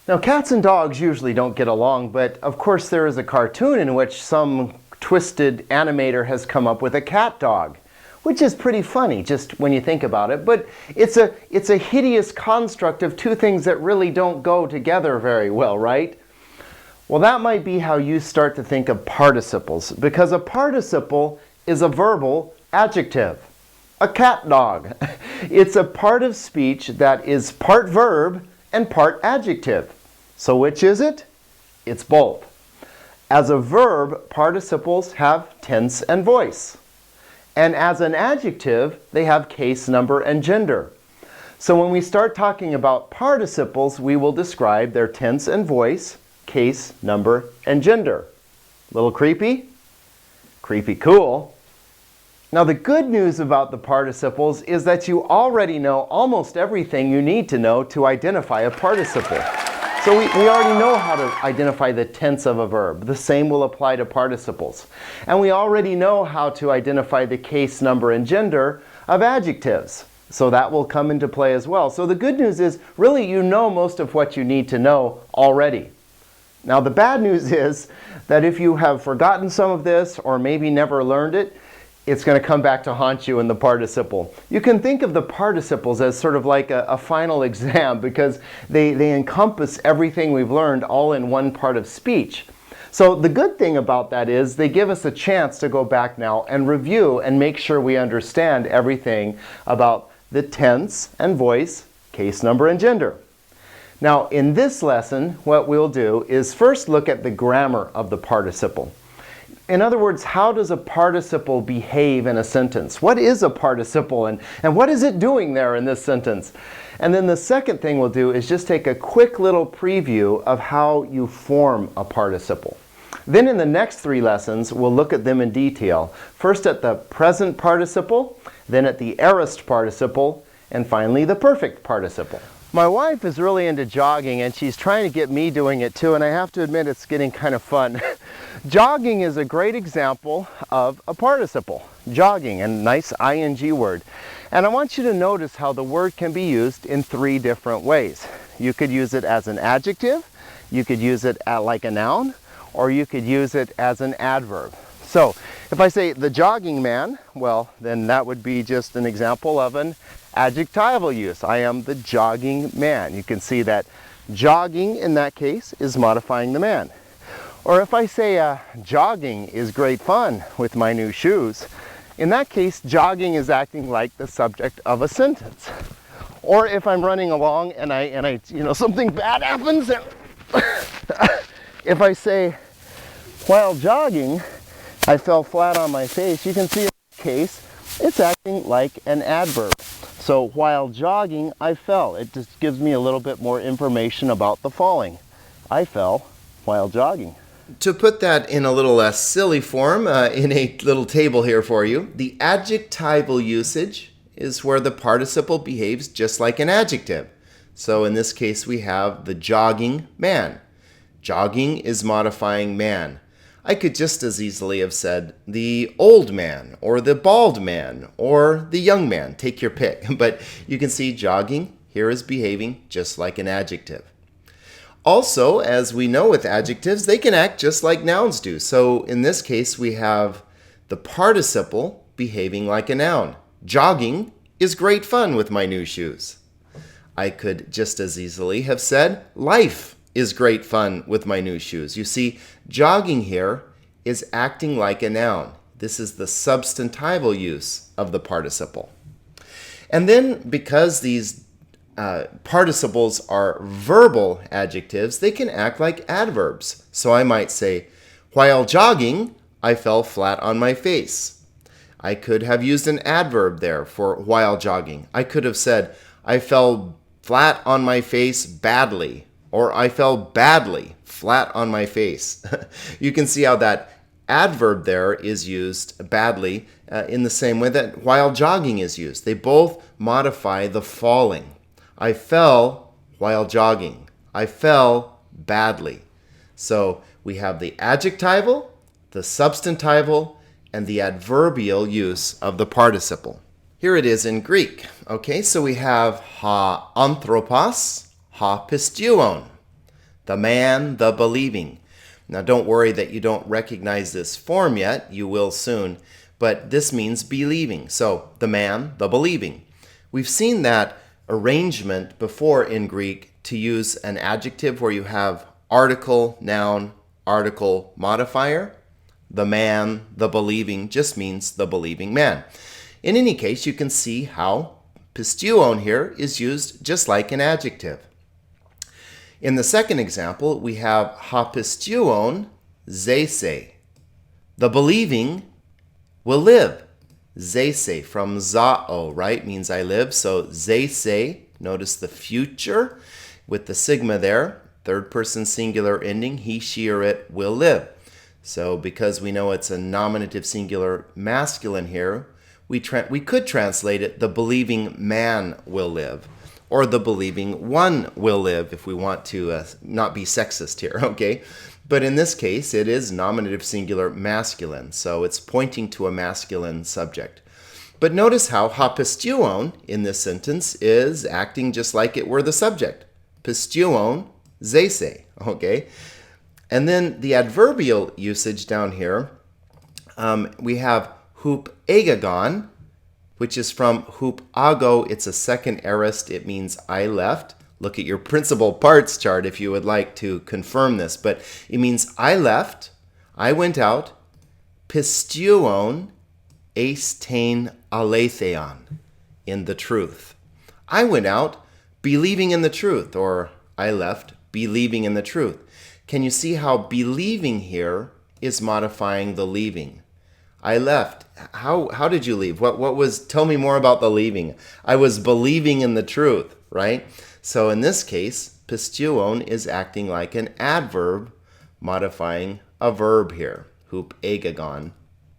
Now, cats and dogs usually don't get along, but of course there is a cartoon in which some twisted animator has come up with a cat dog, which is pretty funny just when you think about it. But it's a hideous construct of two things that really don't go together very well, right? Well, that might be how you start to think of participles, because a participle is a verbal adjective. A cat dog. It's a part of speech that is part verb and part adjective. So which is it? It's both. As a verb, participles have tense and voice. And as an adjective, they have case, number, and gender. So when we start talking about participles, we will describe their tense and voice, case, number, and gender. Little creepy? Creepy cool. Now, the good news about the participles is that you already know almost everything you need to know to identify a participle. So we already know how to identify the tense of a verb. The same will apply to participles. And we already know how to identify the case, number, and gender of adjectives. So that will come into play as well. So the good news is, really, you know most of what you need to know already. Now, the bad news is that if you have forgotten some of this or maybe never learned it, it's going to come back to haunt you in the participle. You can think of the participles as sort of like a final exam, because they encompass everything we've learned all in one part of speech. So the good thing about that is they give us a chance to go back now and review and make sure we understand everything about the tense and voice, case, number, and gender. Now, in this lesson, what we'll do is first look at the grammar of the participle. In other words, how does a participle behave in a sentence? What is a participle, and what is it doing there in this sentence? And then the second thing we'll do is just take a quick little preview of how you form a participle. Then in the next 3 lessons, we'll look at them in detail. First at the present participle, then at the aorist participle, and finally the perfect participle. My wife is really into jogging, and she's trying to get me doing it too, and I have to admit it's getting kind of fun. Jogging is a great example of a participle. Jogging, a nice ing word. And I want you to notice how the word can be used in 3 different ways. You could use it as an adjective, you could use it like a noun, or you could use it as an adverb. So, if I say the jogging man, well, then that would be just an example of an adjectival use. I am the jogging man. You can see that jogging in that case is modifying the man. Or if I say jogging is great fun with my new shoes, in that case jogging is acting like the subject of a sentence. Or if I'm running along and I something bad happens, and if I say while jogging I fell flat on my face, you can see in that case it's acting like an adverb. So while jogging, I fell. It just gives me a little bit more information about the falling. I fell while jogging. To put that in a little less silly form, in a little table here for you, the adjectival usage is where the participle behaves just like an adjective. So in this case, we have the jogging man. Jogging is modifying man. I could just as easily have said the old man, or the bald man, or the young man. Take your pick. But you can see jogging here is behaving just like an adjective. Also, as we know with adjectives, they can act just like nouns do. So in this case, we have the participle behaving like a noun. Jogging is great fun with my new shoes. I could just as easily have said life is great fun with my new shoes. You see, jogging here is acting like a noun. This is the substantival use of the participle. And then because these participles are verbal adjectives, they can act like adverbs. So I might say, while jogging, I fell flat on my face. I could have used an adverb there for while jogging. I could have said, I fell flat on my face badly, or I fell badly flat on my face. You can see how that adverb there is used badly in the same way that while jogging is used. They both modify the falling. I fell while jogging. I fell badly. So we have the adjectival, the substantival, and the adverbial use of the participle. Here it is in Greek. Okay, so we have ha anthropos, ha pisteuon. The man, the believing. Now don't worry that you don't recognize this form yet. You will soon. But this means believing. So the man, the believing. We've seen that arrangement before in Greek to use an adjective where you have article, noun, article, modifier. The man, the believing just means the believing man. In any case, you can see how pisteuon here is used just like an adjective. In the second example, we have hapisteuon zese. The believing will live. Zese from zao, right? Means I live. So zese, notice the future with the sigma there. Third person singular ending, he, she, or it will live. So because we know it's a nominative singular masculine here, we could translate it, the believing man will live. Or the believing one will live if we want to not be sexist here, okay? But in this case, it is nominative singular masculine, so it's pointing to a masculine subject. But notice how hapisteuon in this sentence is acting just like it were the subject. Pisteuon zese, okay? And then the adverbial usage down here, we have hup egagon, which is from hup ago. It's a second aorist. It means I left. Look at your principal parts chart if you would like to confirm this. But it means I left, I went out, pisteuon eistein aletheon, in the truth. I went out believing in the truth, or I left believing in the truth. Can you see how believing here is modifying the leaving? I left. How did you leave? What was, tell me more about the leaving. I was believing in the truth, right? So in this case, pisteuon is acting like an adverb modifying a verb here. Hup egagon,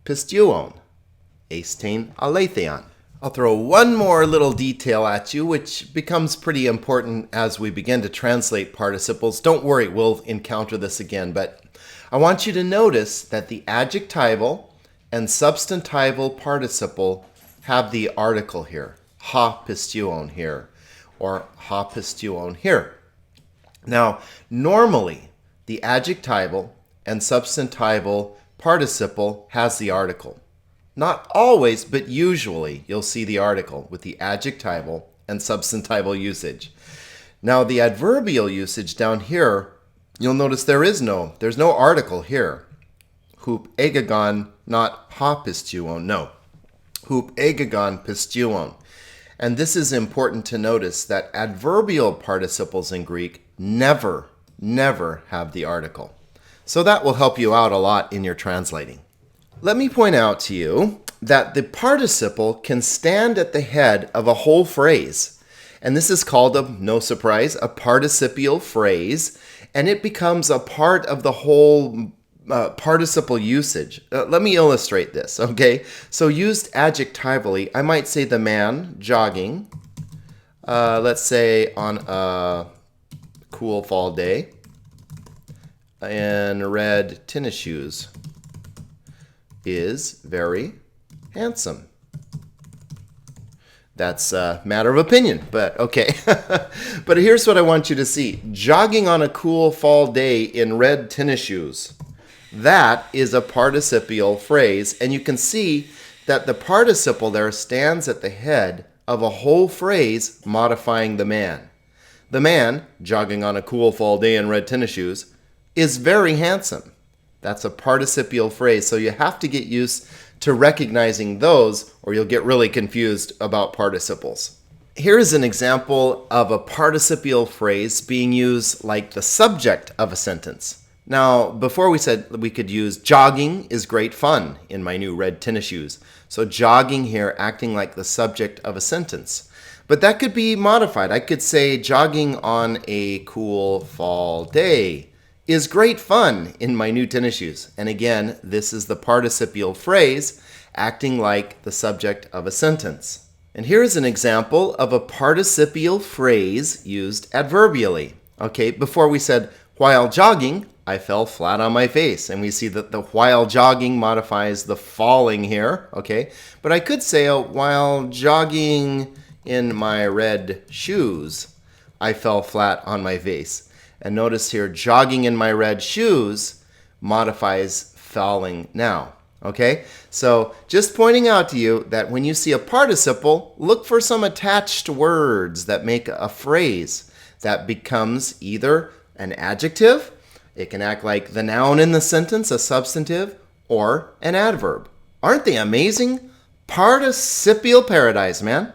pisteuon, eistein aletheon. I'll throw one more little detail at you, which becomes pretty important as we begin to translate participles. Don't worry, we'll encounter this again, but I want you to notice that the adjectival and substantival participle have the article here, hapisteuon here, or hapisteuon here. Now, normally, the adjectival and substantival participle has the article. Not always, but usually, you'll see the article with the adjectival and substantival usage. Now, the adverbial usage down here, you'll notice there's no article here. Hup egagon, not hapisteuon, no. Hup egagon pisteuon. And this is important to notice that adverbial participles in Greek never have the article. So that will help you out a lot in your translating. Let me point out to you that the participle can stand at the head of a whole phrase. And this is called, no surprise, a participial phrase. And it becomes a part of the whole participle usage. Let me illustrate this, okay? So used adjectively, I might say the man jogging, let's say on a cool fall day, in red tennis shoes, is very handsome. That's a matter of opinion, but okay. But here's what I want you to see. Jogging on a cool fall day in red tennis shoes. That is a participial phrase, and you can see that the participle there stands at the head of a whole phrase modifying the man. The man, jogging on a cool fall day in red tennis shoes, is very handsome. That's a participial phrase, so you have to get used to recognizing those, or you'll get really confused about participles. Here's an example of a participial phrase being used like the subject of a sentence. Now, before we said we could use jogging is great fun in my new red tennis shoes. So jogging here acting like the subject of a sentence. But that could be modified. I could say jogging on a cool fall day is great fun in my new tennis shoes. And again, this is the participial phrase acting like the subject of a sentence. And here's an example of a participial phrase used adverbially. Okay, before we said while jogging, I fell flat on my face. And we see that the while jogging modifies the falling here, okay? But I could say while jogging in my red shoes, I fell flat on my face. And notice here, jogging in my red shoes modifies falling now. Okay, so just pointing out to you that when you see a participle, look for some attached words that make a phrase that becomes either an adjective, it can act like the noun in the sentence, a substantive, or an adverb. Aren't they amazing? Participial paradise, man.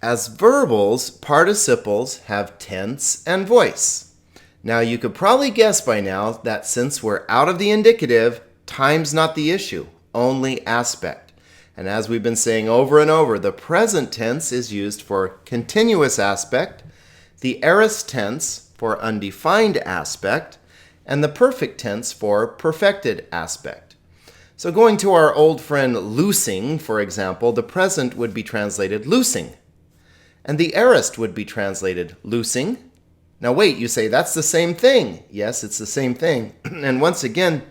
As verbals, participles have tense and voice. Now, you could probably guess by now that since we're out of the indicative, time's not the issue, only aspect. And as we've been saying over and over, the present tense is used for continuous aspect, the aorist tense for undefined aspect, and the perfect tense for perfected aspect. So going to our old friend loosing, for example, the present would be translated loosing. And the aorist would be translated loosing. Now wait, you say, that's the same thing. Yes, it's the same thing. And once again,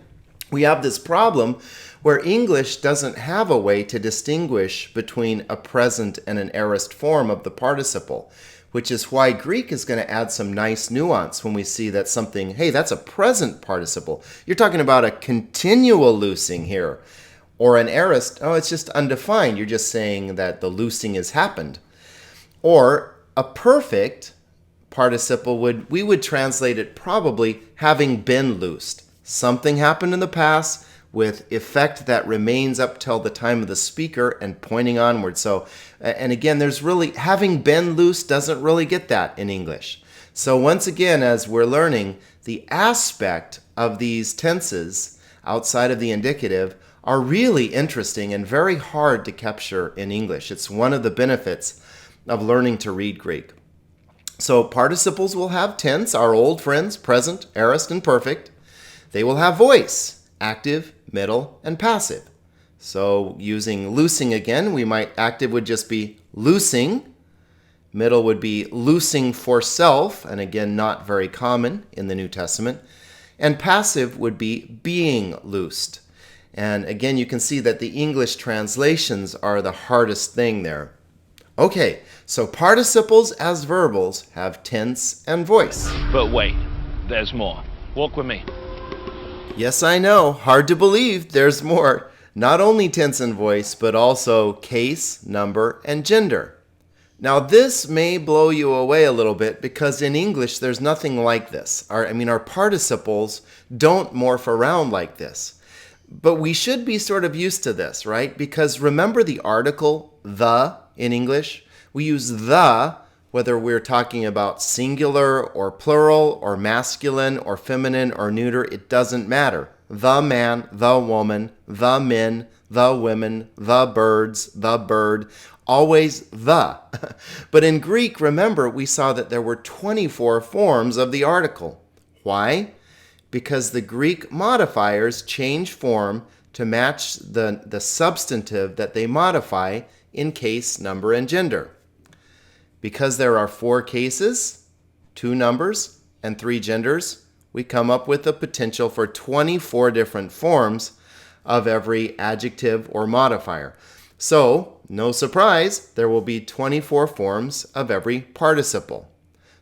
we have this problem where English doesn't have a way to distinguish between a present and an aorist form of the participle, which is why Greek is going to add some nice nuance when we see that something, hey, that's a present participle. You're talking about a continual loosing here. Or an aorist, oh, it's just undefined. You're just saying that the loosing has happened. Or a perfect participle, we would translate it probably having been loosed. Something happened in the past with effect that remains up till the time of the speaker and pointing onward. So, and again, there's really, having been loose doesn't really get that in English. So once again, as we're learning, the aspect of these tenses outside of the indicative are really interesting and very hard to capture in English. It's one of the benefits of learning to read Greek. So participles will have tense, our old friends, present, aorist, and perfect. They will have voice, active, middle, and passive. So using loosing again, active would just be loosing. Middle would be loosing for self, and again, not very common in the New Testament. And passive would be being loosed. And again, you can see that the English translations are the hardest thing there. Okay, so participles as verbals have tense and voice. But wait, there's more. Walk with me. Yes, I know. Hard to believe there's more. Not only tense and voice, but also case, number, and gender. Now, this may blow you away a little bit because in English, there's nothing like this. Our participles don't morph around like this. But we should be sort of used to this, right? Because remember the article, the, in English? We use the whether we're talking about singular or plural or masculine or feminine or neuter, it doesn't matter. The man, the woman, the men, the women, the birds, the bird, always the. But in Greek, remember, we saw that there were 24 forms of the article. Why? Because the Greek modifiers change form to match the substantive that they modify in case, number, and gender. Because there are 4 cases, 2 numbers, and 3 genders, we come up with the potential for 24 different forms of every adjective or modifier. So, no surprise, there will be 24 forms of every participle.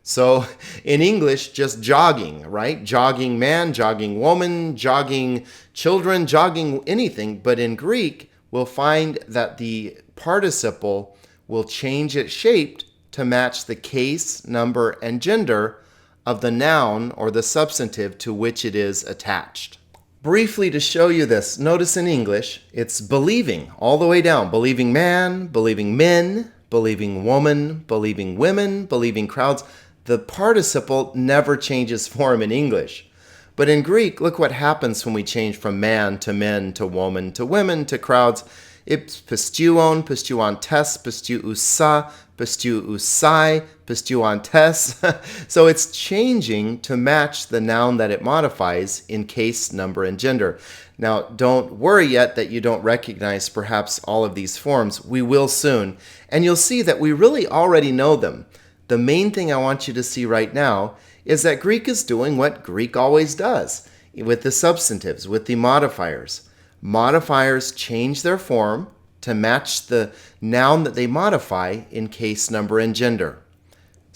So, in English, just jogging, right? Jogging man, jogging woman, jogging children, jogging anything. But in Greek, we'll find that the participle will change its shape to match the case, number, and gender of the noun or the substantive to which it is attached. Briefly to show you this, notice in English, it's believing all the way down. Believing man, believing men, believing woman, believing women, believing crowds. The participle never changes form in English. But in Greek, look what happens when we change from man to men to woman to women to crowds. It's pisteuon, pisteuantes, pisteusa, pisteuusai, pisteuantes. So it's changing to match the noun that it modifies in case, number, and gender. Now, don't worry yet that you don't recognize perhaps all of these forms. We will soon. And you'll see that we really already know them. The main thing I want you to see right now is that Greek is doing what Greek always does with the substantives, with the modifiers. Modifiers change their form to match the noun that they modify in case, number, and gender.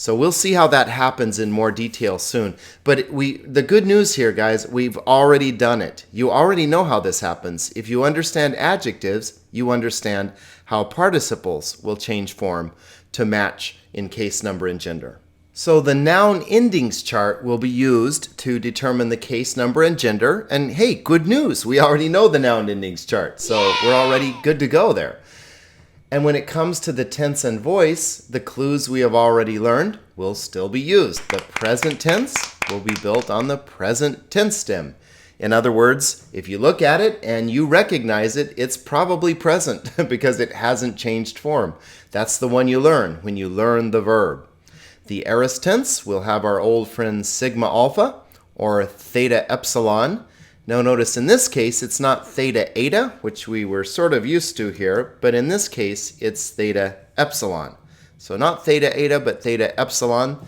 So we'll see how that happens in more detail soon. But the good news here, guys, we've already done it. You already know how this happens. If you understand adjectives, you understand how participles will change form to match in case, number, and gender. So the noun endings chart will be used to determine the case, number, and gender. And hey, good news, we already know the noun endings chart. So we're already good to go there. And when it comes to the tense and voice, the clues we have already learned will still be used. The present tense will be built on the present tense stem. In other words, if you look at it and you recognize it, it's probably present because it hasn't changed form. That's the one you learn when you learn the verb. The aorist tense will have our old friend sigma alpha or theta epsilon. Now notice in this case, it's not theta eta, which we were sort of used to here, but in this case, it's theta epsilon. So not theta eta, but theta epsilon.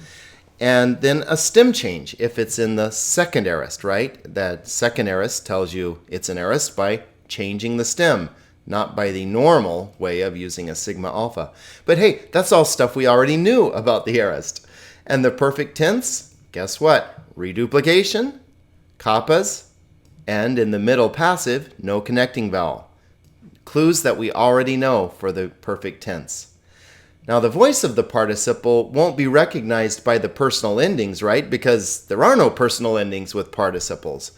And then a stem change if it's in the second aorist, right? That second aorist tells you it's an aorist by changing the stem, not by the normal way of using a sigma alpha. But hey, that's all stuff we already knew about the aorist. And the perfect tense, guess what? Reduplication, kappas, and in the middle passive, no connecting vowel. Clues that we already know for the perfect tense. Now the voice of the participle won't be recognized by the personal endings, right? Because there are no personal endings with participles.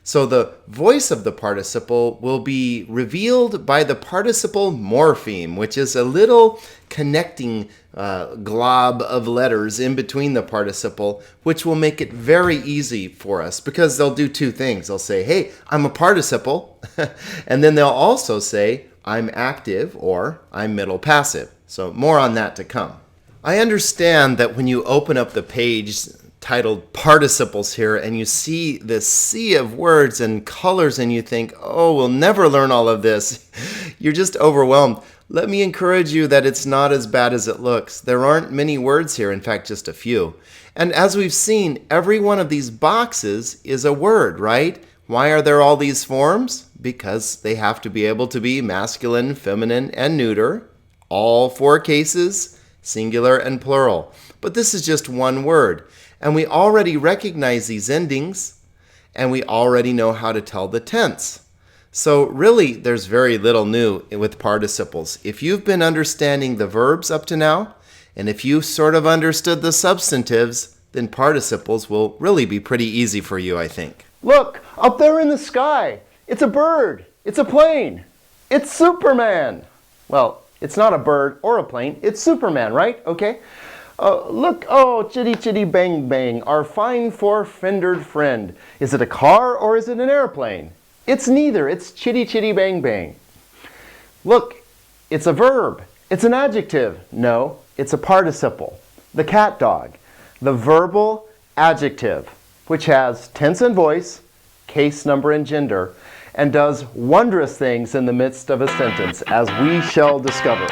So the voice of the participle will be revealed by the participle morpheme, which is a little connecting glob of letters in between the participle, which will make it very easy for us because they'll do two things. They'll say, hey, I'm a participle, and then they'll also say, I'm active or I'm middle passive. So more on that to come. I understand that when you open up the page titled Participles here and you see this sea of words and colors and you think, oh, we'll never learn all of this, you're just overwhelmed. Let me encourage you that it's not as bad as it looks. There aren't many words here, in fact, just a few. And as we've seen, every one of these boxes is a word, right? Why are there all these forms? Because they have to be able to be masculine, feminine, and neuter. All four cases, singular and plural. But this is just one word. And we already recognize these endings, and we already know how to tell the tense. So really, there's very little new with participles. If you've been understanding the verbs up to now, and if you sort of understood the substantives, then participles will really be pretty easy for you, I think. Look, up there in the sky. It's a bird. It's a plane. It's Superman. Well, it's not a bird or a plane. It's Superman, right? Okay. Look, oh, chitty chitty bang bang, our fine four-fingered friend. Is it a car or is it an airplane? It's neither. It's chitty chitty bang bang. Look, it's a verb. It's an adjective. No, it's a participle. The cat dog. The verbal adjective, which has tense and voice, case, number, and gender, and does wondrous things in the midst of a sentence, as we shall discover.